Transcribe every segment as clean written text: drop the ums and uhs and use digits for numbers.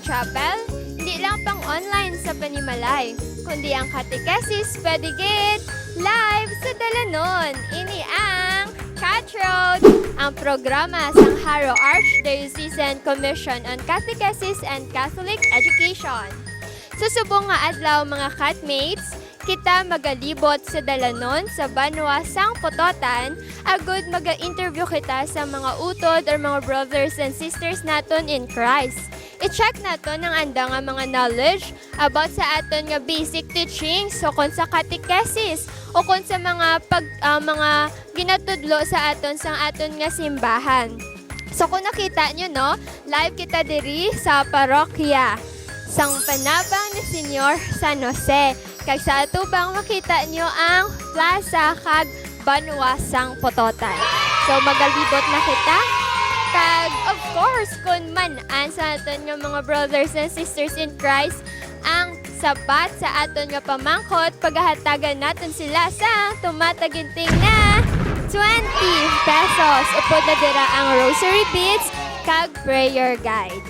Chapel, hindi lang pang online sa Panimalay, kundi ang Catechesis pwede gid live sa Dalanon. Ini ang Catch Road, ang programa sang Haro Archdiocesan Commission on Catechesis and Catholic Education. Sa subong nga adlaw mga catmates, kita magalibot sa Dalanon sa Banwa sang Pototan, agud maga-interview kita sa mga utod or mga brothers and sisters naton in Christ. I-check naton ang anda nga mga knowledge about sa aton nga basic teachings o kon sa catechesis o kon sa mga mga ginatudlo sa aton sang aton nga simbahan. So kung nakita nyo no, live kita diri sa parokya sang Panabang ni Senyor San Jose. Kag sa atubang makita nyo ang plaza kag Banwa sang Pototan. So magalibot na kita. Kag of course kun man-an sa aton nga mga brothers and sisters in Christ ang sabat sa aton nga pamangkot, paghahatagan natin sila sa tumataginting na 20 pesos. Upod na dira ang rosary beads kag prayer guide.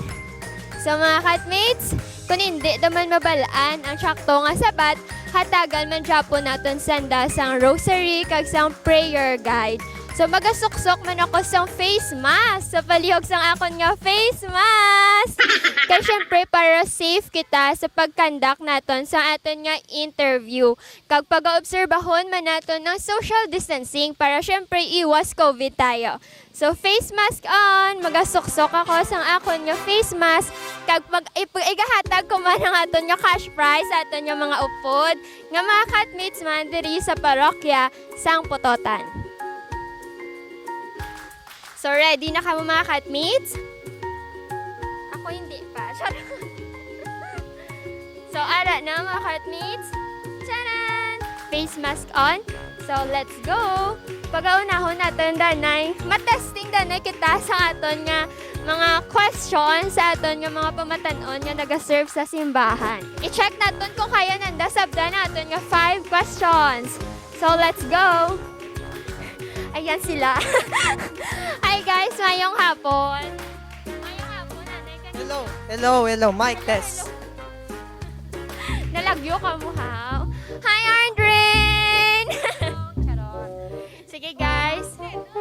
So mga catmates, kung hindi naman mabalaan ang sakto nga sabat, hatagan man Japon naton sanda sang rosary kag sang prayer guide. So magasuksok man ako sang face mask sa palihog sang akon nga face mask. Kaya syempre para safe kita sa pagkandak naton sa aton nga interview. Kag pag-aobserbahon man naton ng social distancing para syempre iwas COVID tayo. So face mask on, magasuksok ako sang akon nga face mask. Kag igahatag ko man ang aton nga cash prize sa aton nga mga upod nga mga catmates man diri sa parokya sang Pototan. So ready na kamo mga catmates? Ako hindi pa. So ara na mga catmates. Charan! Face mask on. So let's go! Pag-aunahon natin danay, matesting danay kita sa aton nga mga questions sa aton nga mga pamatanon nga nagaserve sa simbahan. I-check natin kung kaya nanda sabda natin nga 5 questions. So let's go! Ayan sila. Hi guys, mayong hapon. Mayong hapon, nanay. Hello. Mic test. Nalagyo ka mo, ha? Hi, Andrin! Sige guys,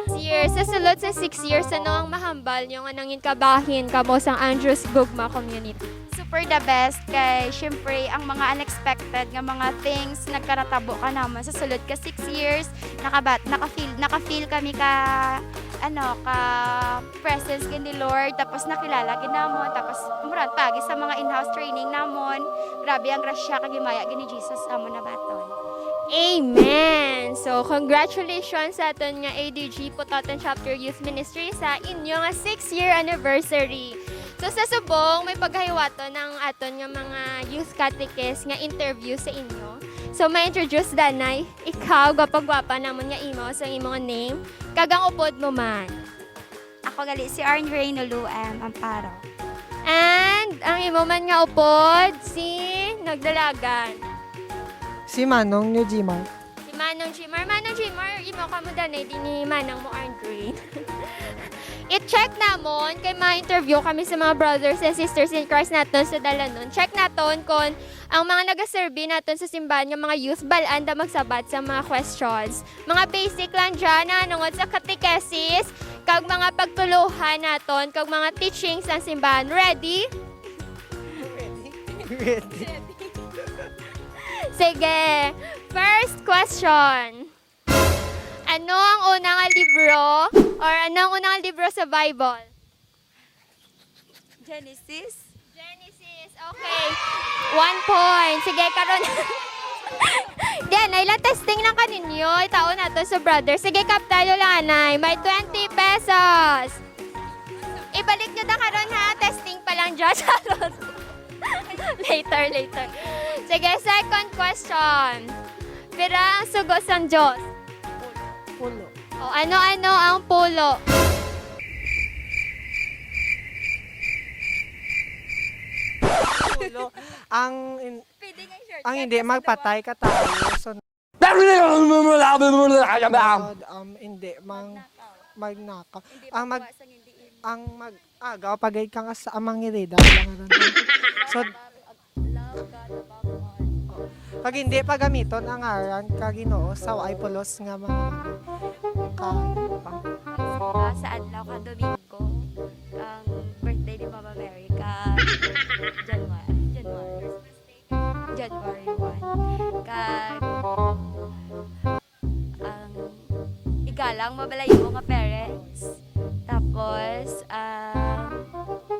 6 years. Sa sulod sa 6 years, ano ang mahambal yung anangin kabahin ka mo sa Andrews Gugma Community? Super the best kay syempre ang mga unexpected nga mga things nagkaratabo ka naman sa sulod ka 6 years naka-feel kami ka presence ni Lord, tapos nakilala gid namon, tapos murag pagi sa mga in-house training namon, grabe ang grasya kag himaya gini Jesus amon na baton. Amen! So, congratulations sa aton nga ADG Pototan Chapter Youth Ministry sa inyo nga 6-year anniversary. So, sa subong, may paghahiwato ng aton nga mga youth catechist nga interview sa inyo. So, ma-introduce danay, ikaw, gwapa-gwapa namon nga imo sa imong name, kagang upod mo man. Ako gali si Andrin Nuluem Amparo. And, ang imo man nga upod, si Nagdalagan. Si Manong New Jimar. Si Manong Jimar. Manong Jimar, imo ka mo danay, di ni Manang mo Andrin. I-check namon kay ma-interview kami sa mga brothers and sisters in Christ naton sa Dalanon. Check naton kung ang mga nagaserve naton sa simbahan ng mga youth balanda magsabat sa mga questions. Mga basic lang dyan na nungod sa catechesis, kag mga pagtuluhan naton, kag mga teachings ng simbahan. Ready? Ready. Sige. First question. Ano ang unang libro or ano ang unang libro sa Bible? Genesis. Genesis. Okay. 1 point. Sige, karon. Diyan, ay lang testing lang kaninyo. Itaon na to sa brother. Sige, kaptalo lang, anay. May 20 pesos. Ibalik nyo na karon ha. Testing pa lang dyan. Charot. later. Sige, second question. Pira ang sugos ng Diyos. Pulo. O, ano-ano ang pulo? Pulo. Ang Pwede nga short. hindi magpatay ka tayo. So hindi magnakaw. Hindi Ang sang hindi imo. ang mag-agaw pagay ka nga sa amang irida lang ron. So pag hindi pagamiton ang aran ka Ginoo sa ay pulos nga mga ka Sa adlaw ka Domingo, ang birthday ni Mama Mary ka January 1. Kag ang igalang mabalay mo nga parents. Tapos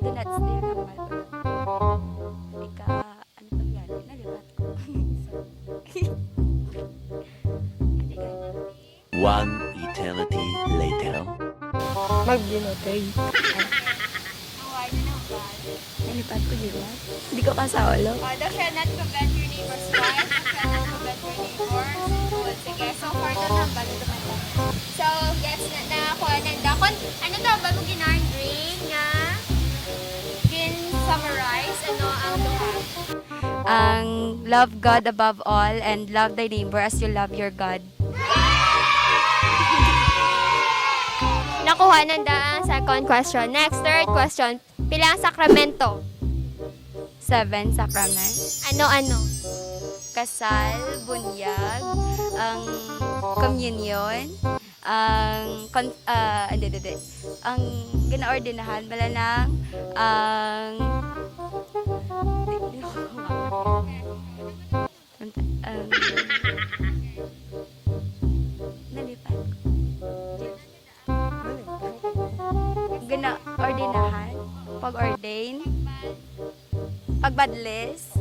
do not steal naman. Ano ba yan? Nalibat ko. One eternity later. magbinotay. Nalipat ko di ba? Hindi ko kasaulo. Thou shall not covet your neighbor's wife, thou shall not covet your neighbor's food. Sige, so for the number, so, yes, nakakuha ng dakon. Ano to, bago ginarndring nga, gin-summarize, ano ang duha? Ang love God above all and love thy neighbor as you love your God. Nakuha ng daang second question. Next, third question. Pilang sakramento? 7 sacrament. Ano-ano? Kasal, bunyag, ang communion, ang ang ginaordinahan bala ng ang nalipat ko. Ginaordinahan, pag-ordain, pagbadlis,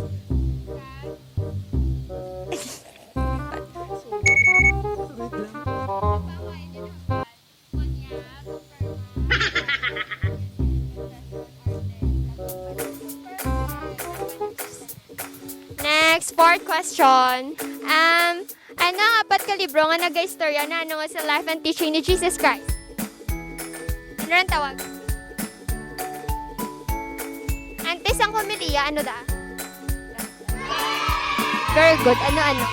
Next, fourth question. Ano ang apat ka libro nga nag-istorya na ano nga sa life and teaching ni Jesus Christ? Ano ang tawag? Antes ang homilya, ano da? Very good. Ano-ano?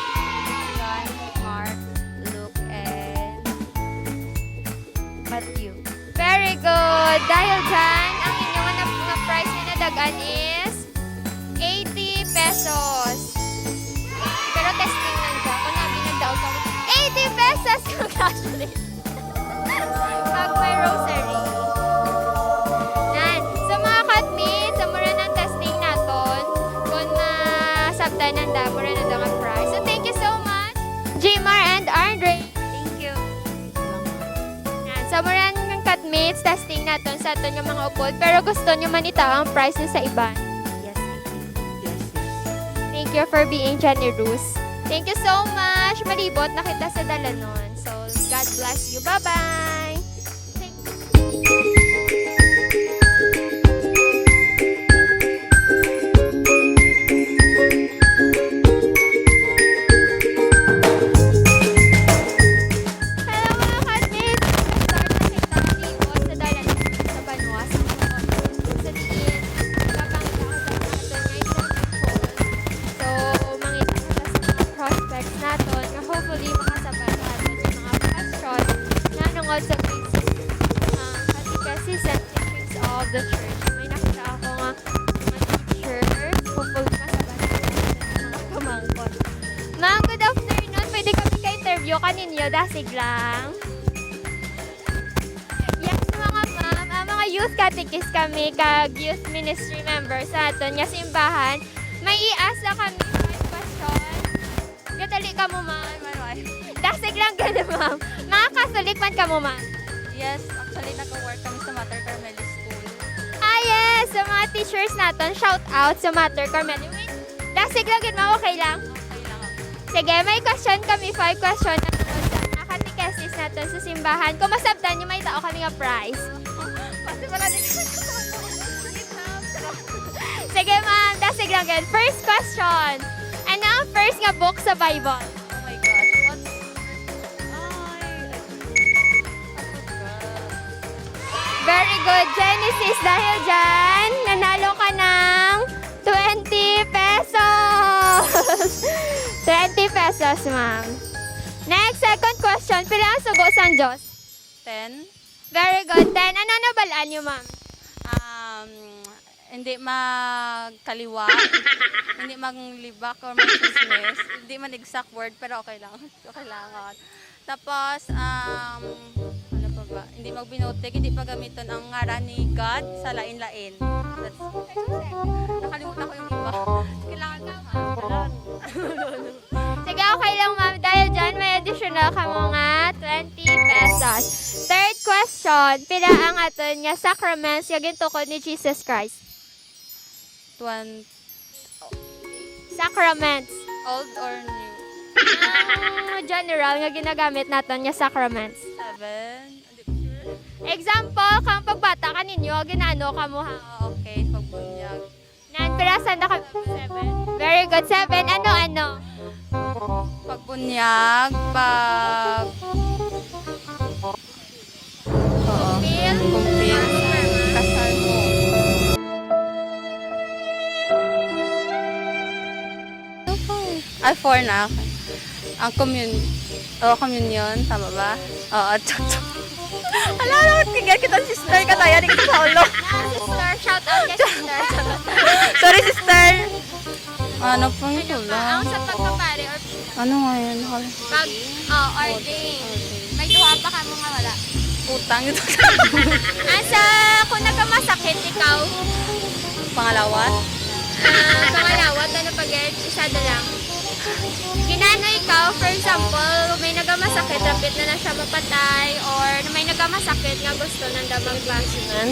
John, Mark, Luke, and Matthew. Very good. Dahil dyan, ang inyong nga price na nadagan is 80 pesos. Pero testing lang siya. Kung nabi nagdaog ka, 80 pesos! Congratulations! Pag may rosary. Yan. Sa mga katmates, sa mura ng testing naton, kung nasabtan ng mura na daw ang price. So, thank you so much, Jmar and Andre. Thank you. Yan. Sa mura ng katmates, testing naton sa aton yung mga upod. Pero gusto nyo manita ang price nyo sa iba. Yes, thank you. Yes, Thank you for being generous. Thank you so much. Malibot na kita sa dalanon. So, God bless you. Bye-bye. Thank you. Hello mga katmates! Nag-start na kita dito sa dalanon sa Banwa, sa sa diin. So, mangita na sa mga prospects natin na hopefully makasabat natin yung mga question na nungod sa basic catechesis and teachings of the church. May nakita ako nga mga teacher, hopefully masabat natin yung mga kamangkot. Ma'am, good afternoon. Pwede kami ka-interview kaninyo, dasig lang. Yes, mga ma'am, mga youth catechist kami, kag youth ministry members sa aton nga simbahan. May i-ask lang kami 5 questions. Gadali ka mo, ma'am. Dasig lang gano'n, ma'am. Mga Catholic man ka mo, ma'am. Yes, actually nag-work kami sa Mater Carmeli School. Ah, yes! Sa mga teachers natin, shout out sa Mater Carmeli. Wait, dasig lang gano'n, ma'am. Okay lang? Okay lang ako. Sige, may question kami, 5 question na tungkol sa mga catechesis natin sa simbahan. Kung masabdan nyo, may tao kami nga prize. Kasi wala din Sige, ma'am. Dasig lang gano'n. First question. Ano ang first nga book sa Bible? Oh my God. What? Very good, Genesis. Dahil dyan, nanalo ka ng 20 pesos. 20 pesos, ma'am. Next, second question. Pila ang sugo sa Diyos? 10. Very good. Then, ano nabalaan niyo, ma'am? Hindi magkaliwa, hindi maglibak or mag-chismis, hindi man exact word, pero okay lang. Kailangan. Tapos, ano pa ba? Hindi magbinutik, hindi pagamiton ang ngaran ni God sa lain-lain. That's, nakalimutan ko yung iba. Kailangan naman. Sige, okay lang, ma'am. Dahil dyan, may additional ka mga 20 pesos. Third question, pila ang aton nga sacraments yung gintukod ni Jesus Christ? Sacraments. Old or new? General nga ginagamit natin nga sacraments. 7? Hindi ko sure. Example, kang pagbata ka ninyo, ginano ka mo ha? Okay, pagbunyag. Pirasan na kami. 7. Very good. 7. Ano? Pagbunyag, Bill? kumpil, kasal mo. Ay, 4 na. Ang communion, tama ba? Oo, tsuk. Ala, kigyan kita sister ka tayo, hindi kita sa ulo. Sister, shout out kay sister. Sorry, sister. Ano pang Ano kulang? ba? Ang sa pagpapare or Ano nga yun? pag, ording. May duha pa ka mga wala. Utang ito. Asa, kung nagkamasakit, ikaw, Pangalawa? pangalawat, ano pag-edge, isa na lang. Ginano ikaw, for example, may nagamasakit, rapid na siya mapatay, or may nagamasakit nga gusto nang damagbasin.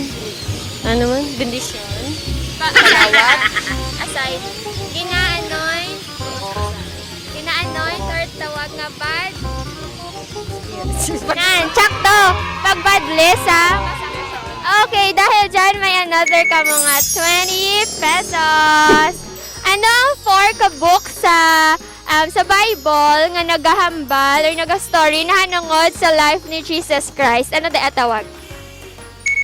Ano man? Bendisyon? Palawat? Aside. Ginaanoy, third tawag nga bad. Nan, tsakto! Pag bad list, ha? Okay, dahil dyan may another ka mga 20 pesos. Ano ang 4 ka book sa Bible nga nagahambal or nagastory na hanungod sa life ni Jesus Christ? Ano da tawag?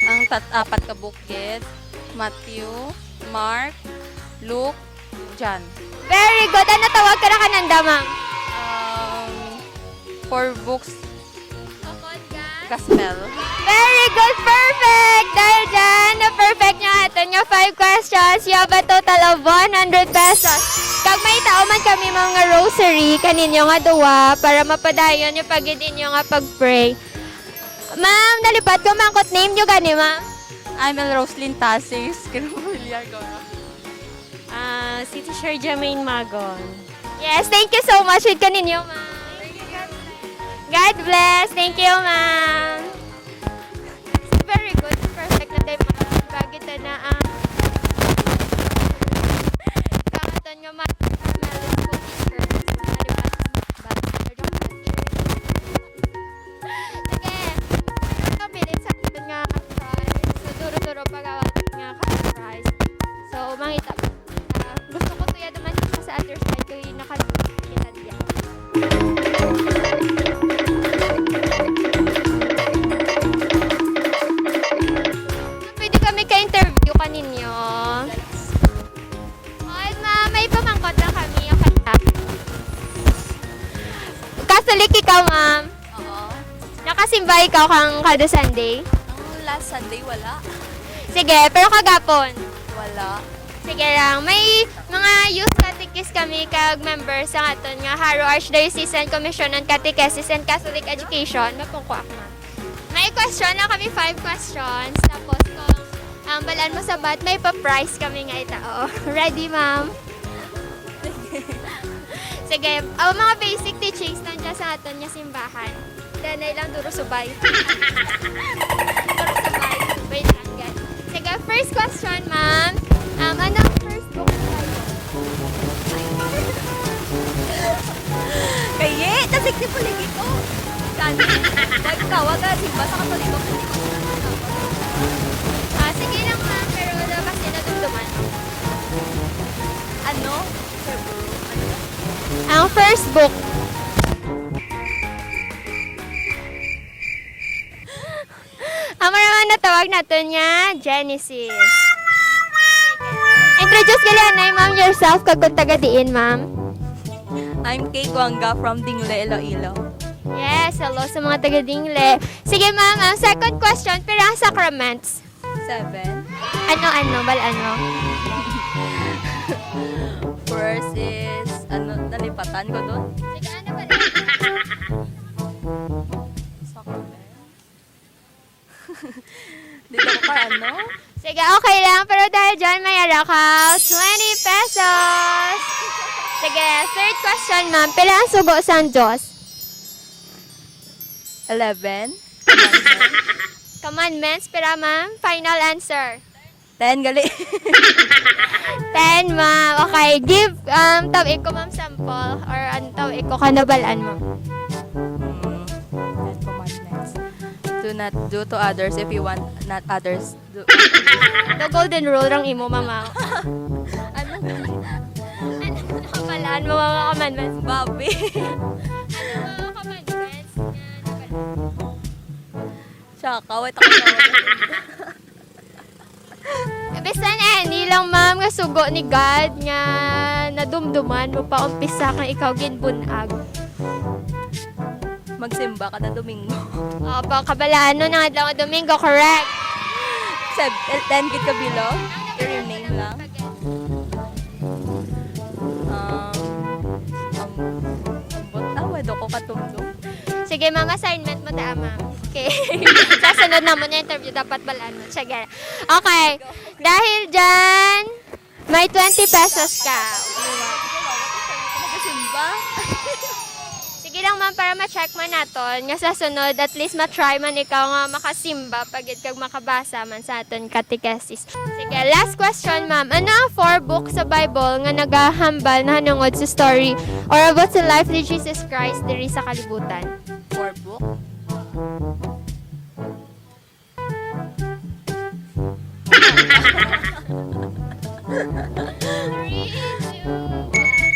Ang apat ka bukid. Matthew, Mark, Luke, John. Very good. Ano tawag ka na kananda, ma'am? 4 books, gospel. Very good. Perfect. Dahil dyan, na-perfect nyo atin yung 5 questions. You have a total of 100 pesos. Kag may tao man kami mga rosary, kaninyo nga duwa, para mapadayon yung pagidin nyo nga pag-pray. Ma'am, nalipat ko mangkot name nyo gani, ma'am? I'm Roslyn Tasis. Kinumilyar ko na. Si Teacher Jermaine Magon. Yes, thank you so much with kaninyo, ma'am. God bless. Thank you, ma'am. Very good. Perfect na tayo, ma'am. Bagit na ang kangaton nga marshmallows cookies. Sige. Kabilit sa akin nga fries. So, duro-duro pagawat nga fries. So, mangita. Gusto ko tuya naman siya sa other side ko yung nakakita diyan. Pwede kami ka-interview kaninyo. Ay, ma'am, may pamangkot lang kami. Yung kanta. Catholic ikaw, ma'am. Oo. Nakasimba ikaw kang kada Sunday. Ang last Sunday, wala. Sige, pero kagapon. Wala. Sige lang. May mga youth catechist kami kag members sa aton nga Haro Archdiocesan Commission on Catechesis and Catholic Education. Mapungko ako, ma'am. May question na kami, 5 questions. Tapos kung balan mo sa bat, may pa-prize kami nga itao. Ready, ma'am? Sige, mga basic teachings nandiyan sa aton nga simbahan. Danay lang duro subay. Duro subay. Wait lang, guys. Sige, first question, ma'am. Ano ang first book sa Bible? Kaya, tasik ni Puligi ko. Saan? Nagkawag ka, simba sa Katoliko. Sige lang, ma'am. Pero kasi nadugduman. Ano? Ang first book. Ang mga natawag natin niya, Genesis. Introduce ka lang, ma'am, yourself kag kung taga diin, ma'am. I'm Kay Guanga from Dingle, Iloilo. Yes, hello sa mga taga-Dingle. Sige ma'am, ang second question, pirang sacraments? 7. Ano, bal ano? First is, nalipatan ko doon. Sige, ano ba? Sacrament. Dito ko pa Sige, okay lang. Pero dahil dyan, may arakaw 20 pesos. Sige, third question ma'am, pirang sugo sa Diyos? 11. Commandments, pira ma'am? Final answer. 10 gali. 10 ma'am. Okay, give tawag ko ma'am sample or tawag ko kanabalaan mo. 10 commandments. Do not do to others if you want not others do. The golden rule rang imo mama. Ano? Ano nakabalaan mo mga commandments? Bobby. Ano mga commandments? Tsaka, wait ako na. Basta na, hindi lang ma'am nga sugo ni God nga nadumduman mo pa umpisa kang ikaw ginbunag. Magsimba ka na Domingo. Opo, kabalaan no ng adlaw nga Domingo, correct. 10 git ka bilog. Your name lang. Wedo ko katundong. Sige ma'am, assignment mo ta ma'am. Okay. Sa sunod na mo na interview, dapat balaan mo. Sige. Okay. Dahil dyan, may 20 pesos ka. Nagasimba? Sige lang ma'am, para ma-check man naton nga sa sunod, at least ma-try man ikaw nga makasimba pagid kag makabasa man sa aton catechesis. Sige, last question ma'am. Ano ang 4 books sa Bible nga nagahambal na hanungod sa story or about sa life ni Jesus Christ diri sa kalibutan? 4 book?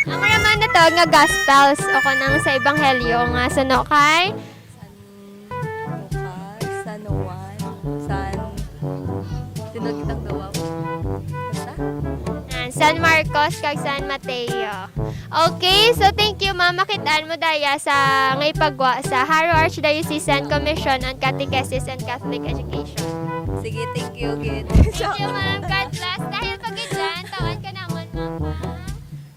Ang naman na to nga Gospels o kanang sa Ebanghelyo nga suno kay San Juan, San... Tinod kitang gawa mo. Basta? San Marcos kag San Mateo. Okay, so thank you ma'am. Makitaan mo daya sa ngay pagwa sa Haro Archdiocesan Commission on Catechesis and Catholic Education. Sige, thank you, Gid. Thank you ma'am. God bless. Dahil pag dyan, tawan ka naman ma'am.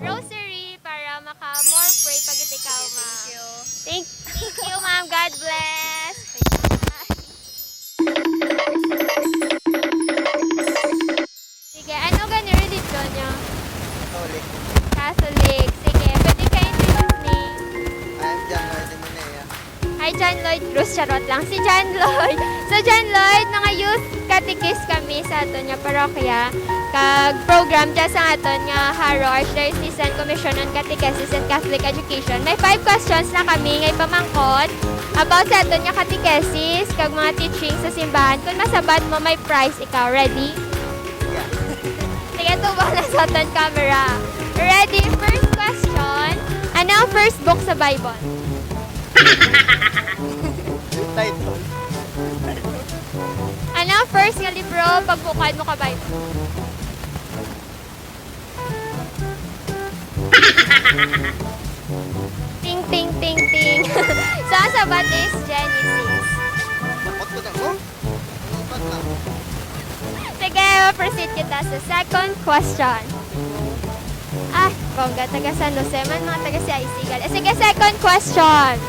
Rosary para maka-more pray pag ikaw ma'am. Thank you. Thank you ma'am. God bless. Sige, ano gani religion nyo? Catholic. Catholic. Sige, pwede kayo introduce ni... I'm John Lloyd de Monea. Hi, John Lloyd Cruz. Charot lang. Si John Lloyd. So, John Lloyd, mga youth catechist kami sa aton nga parokya. Kag program dyan sa aton nga Haro Archdiocesan Commission on Catechesis and Catholic Education. May 5 questions na kami ngay pamangkot about sa aton nga catechesis kag mga teaching sa simbahan. Kung masabat mo, may prize ikaw. Ready? Sige, tubok na sa aton camera. Ready? First question. Ano ang first book sa Bible? Title. Ano ang first nga libro pagbukad mo ka Bible? Ting, ting, ting, ting. So, ang sabat is Genesis. Bakot ko na ko? Bakot na. Sige, proceed kita sa second question. Ah, bongga, taga San Jose man, mga taga si Aisigal. Sige, second question.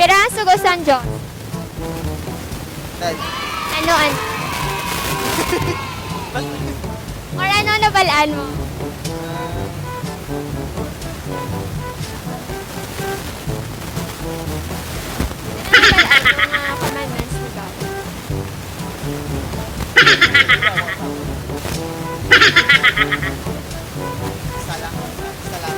Pirang sugo San Diyos? Dad. Ano? Or ano nabalaan mo? Ano nabalaan mo mga commandments ni God? Isa lang. Isa lang.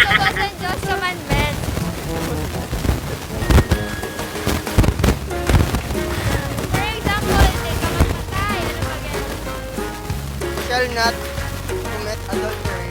Sugo San Diyos commandments. For example, hindi ka magpatay. Ano ba ganun? Shall not commit adultery.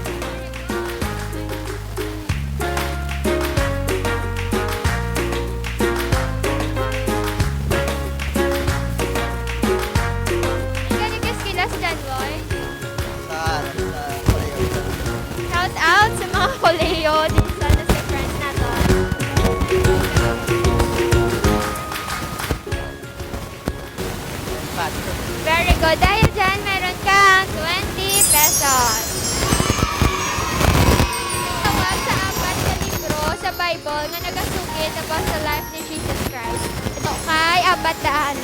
Bataan.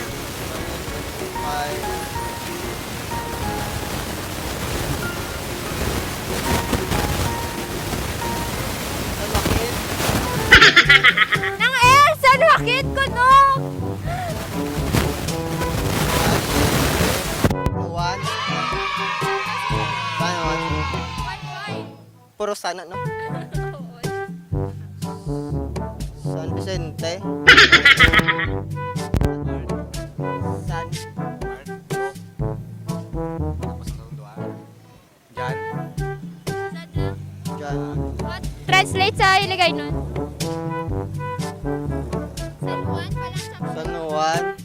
Five. Ang bakit? Nang San wakit ko no? One. Sana one. Puro sana, no? San Vicente. San. Jan. What? Translate sa ilagay nun. San Juan pa lang sa... San Juan.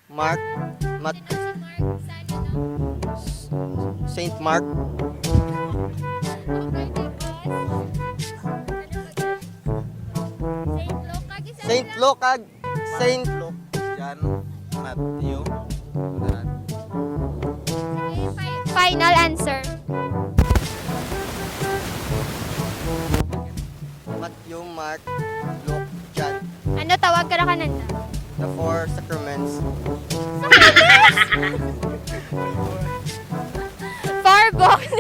Mark. Sino si Mark? San ano? Saint Mark. Okay, tapos? Saint Luke, kagi Saint Luke. Jan. Matthew. Final answer. Matthew, Mark, Luke, John. Ano tawag ka na kananda? The four sacraments. Four books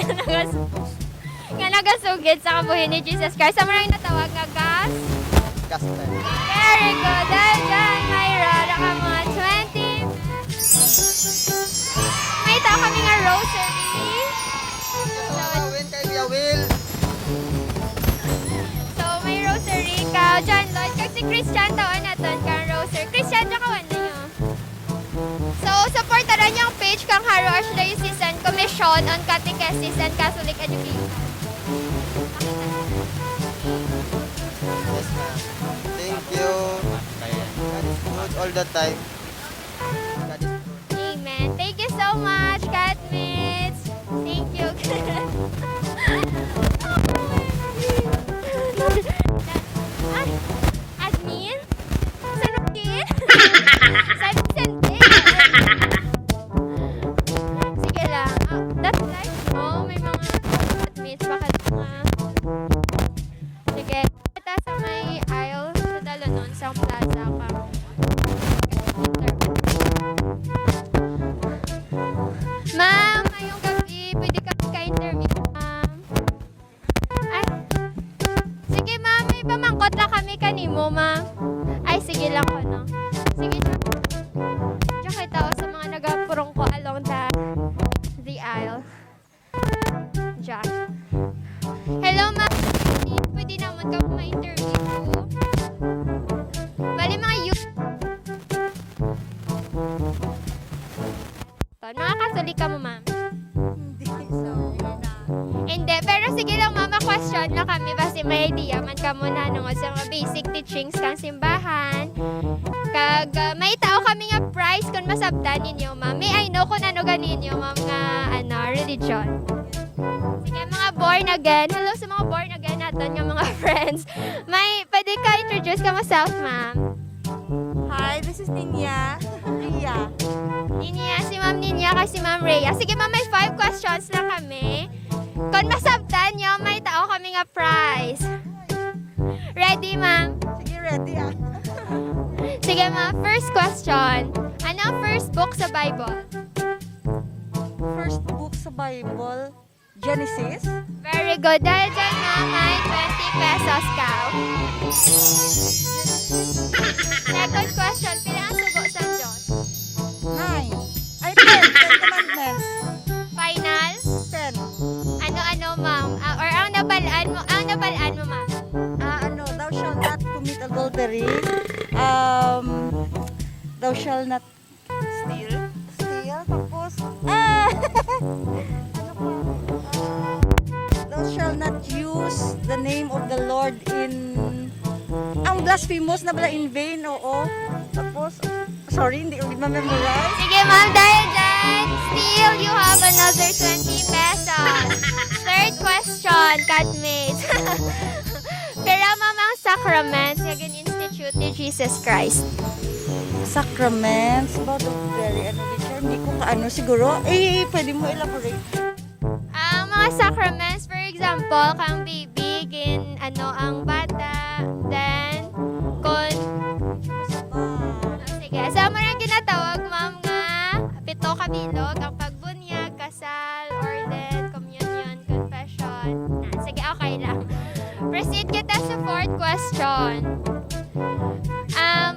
nga nagasugid sa kabuhin ni Jesus Christ. Sa maraming natawag nga gas. Gospel. Very good. Dahil dyan, Myra, naka mga 20. May tao kami nga rosary. Win kay Kuya Will. So, may rosary ka. John Lloyd, kag si Christian taon naton kang rosary. Christian, dyan kawan na nyo. So, supportaran niyo ang page kang Haro Archdiocese Commission on Catechesis and Catholic Education. Yes, ma'am. Thank you. God is good all the time. God is good. Amen. Thank you so much, Catmates. Thank you. Ay, admin? San Joaquin? San Vicente? Sige lang. That's life, no? May mga admits. Bakit mga... Sige. Kita sa may aisle sa Dalanon, sa plaza pa. Ma'am, ngayong gabi, pwede ka ka-interview, ma'am. Ay, sige ma'am, may pamangkot lang kami kanimo, ma'am. Ay, sige lang ko, no? Sige, diyan kita ako sa mga nagapurong ko along the aisle. Diyan. Hello, ma'am. Pwede naman ka po ma-interview. Bali, mga youth. Mga Katolik ka mo, ma'am? Hindi, pero sige lang, mama, question lang kami basi may idea man ka muna nung sa mga basic teachings kang simbahan. Kag may tao kami nga prize kung masabtan ninyo, ma'am. May I know kung ano ganin ninyo, ma'am, nga religion. Sige, mga born again. Hello sa mga born again natin, nga mga friends. May, pwede ka introduce ka myself, ma'am? Hi, this is Ninya. Ria. Ninya, si Ma'am Ninya kasi si Ma'am Rhea. Sige, ma'am, may 5 questions lang kami. Kung masabtan nyo, may tao kami nga prize. Ready, ma'am? Sige, ready ah. Sige, ma'am. First question. Ano ang first book sa Bible? First book sa Bible, Genesis. Very good. Dahil dyan, ma'am, may 20 pesos ka. Second question. Pila ang sugo sa Diyos? 9. Ay, 10. 10 commandments. Final? 10. Ano-ano, ma'am? Or ang nabalaan mo? Ang nabalaan mo, ma'am? Thou shall not commit adultery. Thou shall not steal. Steal, tapos, ano pa? Thou shall not use the name of the Lord in, ang blasphemous na bala in vain, oo. Tapos, sorry, hindi ko ma-memorize. Sige, ma'am. Dahil dyan, still you have another 20 pesos. Third question, Catmates. Pero, ma'am, ang sacraments, yung institute ni Jesus Christ. Sacraments, about the very, Richard, hindi ko kaano siguro. Pwede mo elaborate. Ang mga sacraments, for example, kang baby, ang bata, then, kung sa fourth question.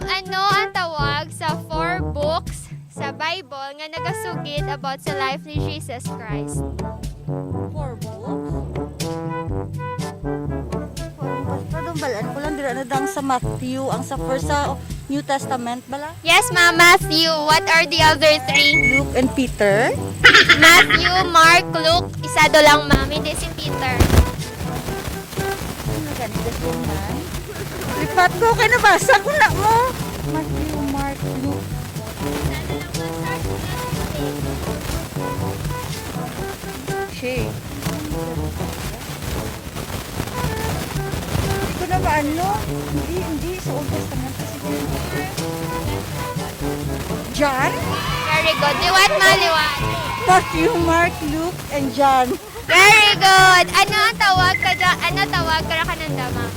Ano ang tawag sa 4 books sa Bible nga nagasugid about sa life ni Jesus Christ? 4 books. Padong balaan ko lang dira na dang sa Matthew, ang sa first sa New Testament bala. Yes, ma'am. Matthew. What are the other 3? Luke and Peter. Matthew, Mark, Luke. Isa do lang, ma'am. Hindi si Peter. Ano ganito man? Lipat ko kay nabasa ko na mo. Matthew, Mark, Luke. Shay. Hindi ko na ba ano? Hindi. Sa Old Testament kasi John? Very good. Liwat, ma'am. Liwat. Matthew, Mark, Luke, and John. Very good. Ano ang tawag ka dyan? Ano tawag ka na kananda, ma'am?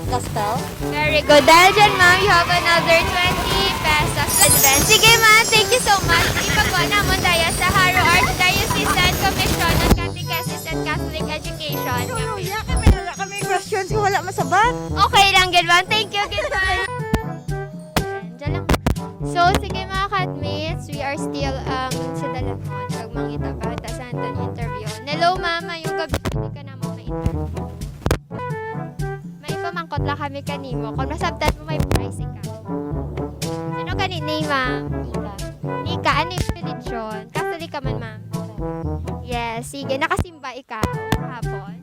Gospel? Very good. Dahil dyan, ma'am, you have another 20 pesos advance. Sige, ma'am. Thank you so much. Ipagawa naman tayo sa Haro Archdiocesan Commission on Catechesis and Catholic Education. Luya, kami questions ko wala masabat. Okay lang, good ma'am. Thank you, good ma'am. Diyan lang. So, sige mga katmates, we are still sa Dalamon. Pag mangita pa, sa Anton interview. Hello, mama. Yung gabi, hindi ka naman ma-interview. May pamangkot lang kami kanimo. Kung nasabtan mo, may price ka. Sino ka ni ma'am? Nika. Nika, ano yung religion? Catholic ka man, ma'am? Yes, sige. Nakasimba ikaw hapon.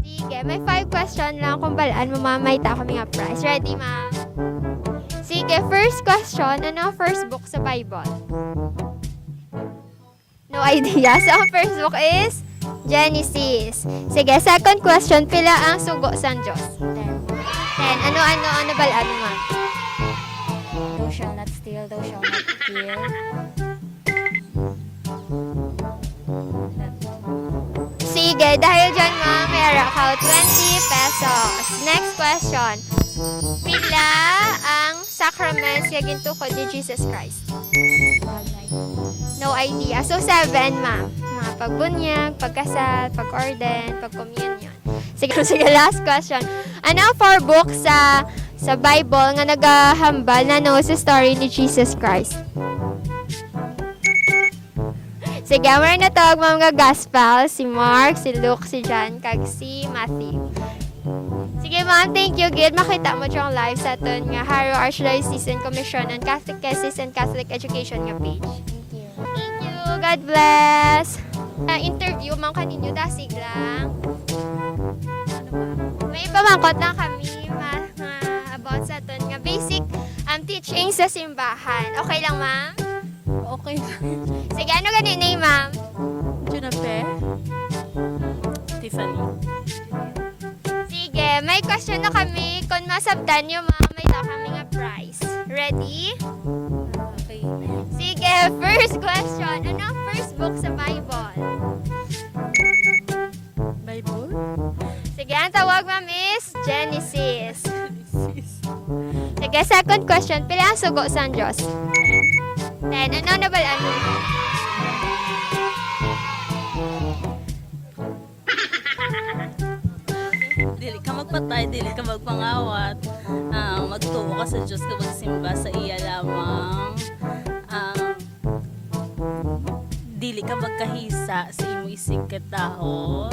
Sige, may 5 question lang kung balaan mo, ma'am. May kami nga prize. Ready, ma'am? Sige, first question. Ano ang first book sa Bible? No idea. So, ang first book is Genesis. Sige, second question. Pila ang sugo sa Diyos? 10. Ano balaan mo, ma'am? Thou shall not steal, thou shall not kill. Sige, dahil dyan, ma'am, may arakaw 20 pesos. Next question. Pila ang sacraments nga gintukod ni Jesus Christ? No idea. So, 7, ma'am. Mga pagbunyag, pagkasal, pag-orden, pag-communion. Sige, last question. Ano ang 4 books sa Bible nga nagahambal na no sa story ni Jesus Christ? Sige, meron na tawag mga gospel. Si Mark, si Luke, si John, kag si Matthew. Sige, ma'am. Thank you. Good. Makita mo yung live sa aton nga Haro Archdiocesan Commission on Catechesis and Catholic Education nga page. Thank you. God bless. Interview, ma'am, kaninyo. Dasig lang. May pamangkot lang kami about sa aton nga basic teaching sa simbahan. Okay lang, ma'am? Okay. Sige, ano ganun name, ma'am? Junape. Tiffany. Sige, may question na kami. Kung masabtan nyo, ma'am, may tao kami nga prize. Ready? Okay. Sige, first question. Ano ang first book sa Bible? Bible? Sige, ang tawag, ma'am, is Genesis. Sige, second question. Pila ang sugo sa Diyos? 10. Ano na balaan mo? Dili ka magpatay, dili ka magpangawat. Magtuo ka sa Diyos ka magsimba sa iya lamang. Dili ka magkahisa sa imo isig kataho.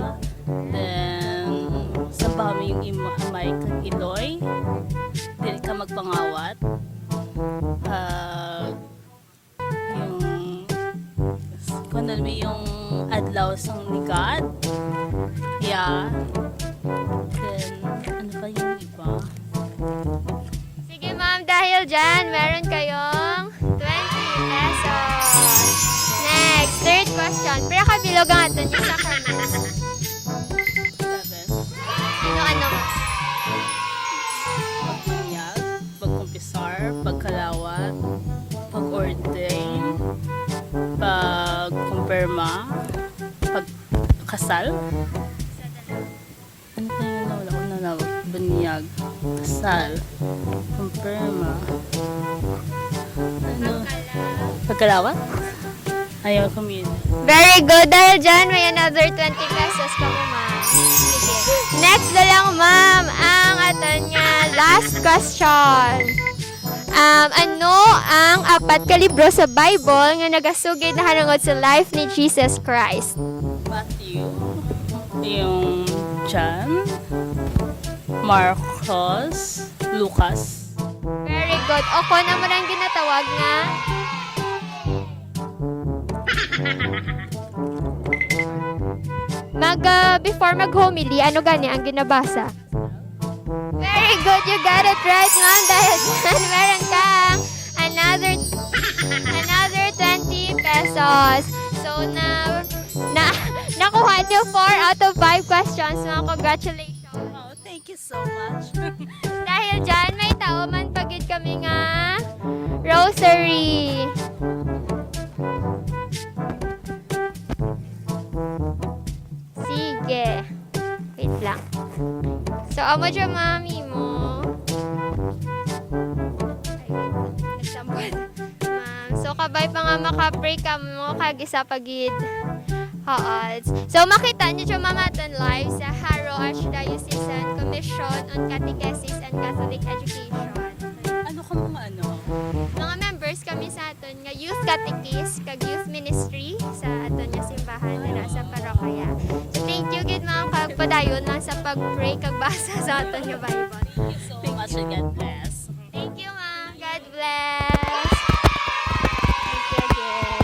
Then, sabahan mo yung imo amay kag iloy. Dili ka magpangawat. Kung ano yung adlaw sang ni God. Yeah. Then, ano pa yung iba? Sige, ma'am, dahil dyan, meron kayong 20 pesos. Next, third question. Pero kabilog ang ato niyo sa sacraments. 7. Ano? Pagbunyag, pagkumpisar, pagkalawat, pag-ordain, pagkumpirma, pagkasal. Ano pa yung nawala? Bunyag, kasal, kumpirma. Ano? Pagkalawat? Ayaw communion. Very good. Dahil dyan, may another 20 pesos ka mo, ma'am. Sige. Next na lang, ma'am, ang aton nga last question. Ano ang apat ka libro sa Bible nga nagasugid na harangod sa life ni Jesus Christ? Matthew, yung John, Marcos, Lucas. Very good. O kung ano mo lang ginatawag nga? Before mag-homily, ano gani ang ginabasa? Very good. You got it right, ma'am. Dahil dyan, meron kang another 20 pesos. So, nakuha niyo 4 out of 5 questions, ma'am. Congratulations. Oh, thank you so much. Dahil dyan, may tao man pagid kami nga rosary. Sige. Wait lang. So, amo dyan, mami mo. Ay, nagsambot. Ma'am, so, kabay pa nga makapray ka mo, kagisa pagid. Hoods. So, makita niyo yung mamaton live sa Harrow Archdiocesan Commission on Catechesis and Catholic Education. Ano ka mga ano? Mga members kami sa aton nga youth catechist kag youth ministry sa aton nga simbahan na sa parokya. So thank you gid mga kagpadayon lang sa pag-pray kag basa sa aton nga Bible. Thank you so much and God bless. Thank you, ma'am. God bless. Thank you again.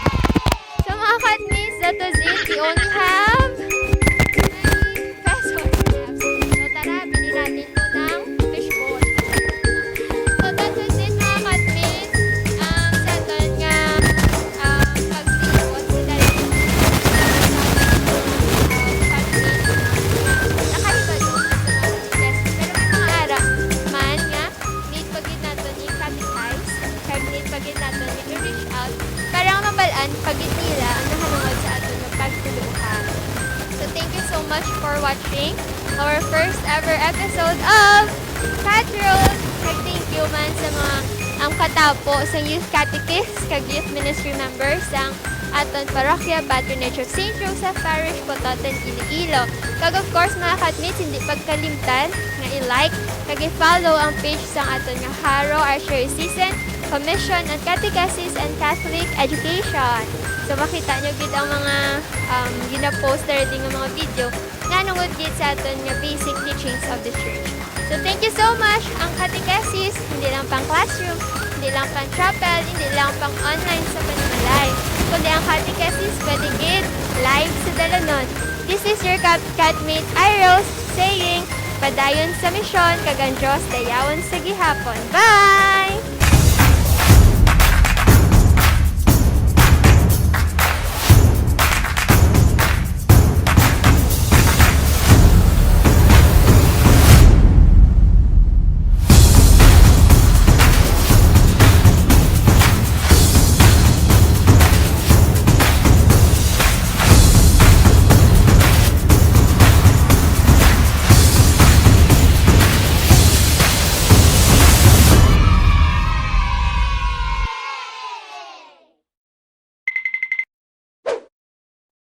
So mga katmis, that was it. We only have 9 pesos left. So tara, bili natin to ng fishbowl. So that was it mga katmis. Sa aton nga pag-report sila rin. Nakalibad yun sa mga test. Pero may mga ara man nga, need pagid natin yung catechize, kaya need pagid natin yung reach out, para mabalaan pagid nila ang nahanungod sa aton ng pagtuluhan. So thank you so much for watching our first ever episode of Patrol. Thank you man sa mga ang katapo sa youth catechist kag youth ministry members sang aton parokya Patronage of St. Joseph Parish, Pototen, Iloilo. Kag of course mga katmits, hindi pagkalimtan nga i-like kag i-follow ang page sang aton nga Harrow Archdiocesan Commission on Catechesis and Catholic Education. So makita nyo gid ang mga gina-post na rin nga mga video nga nungod gid sa aton nga basic teachings of the church. So thank you so much. Ang catechesis, hindi lang pang classroom, hindi lang pang chapel, hindi lang pang online sa Panimalay, kundi ang catechesis pwede gid live sa dalanon. This is your catmate Iros saying, padayon sa misyon, kag ang Diyos dayawon sa gihapon. Bye!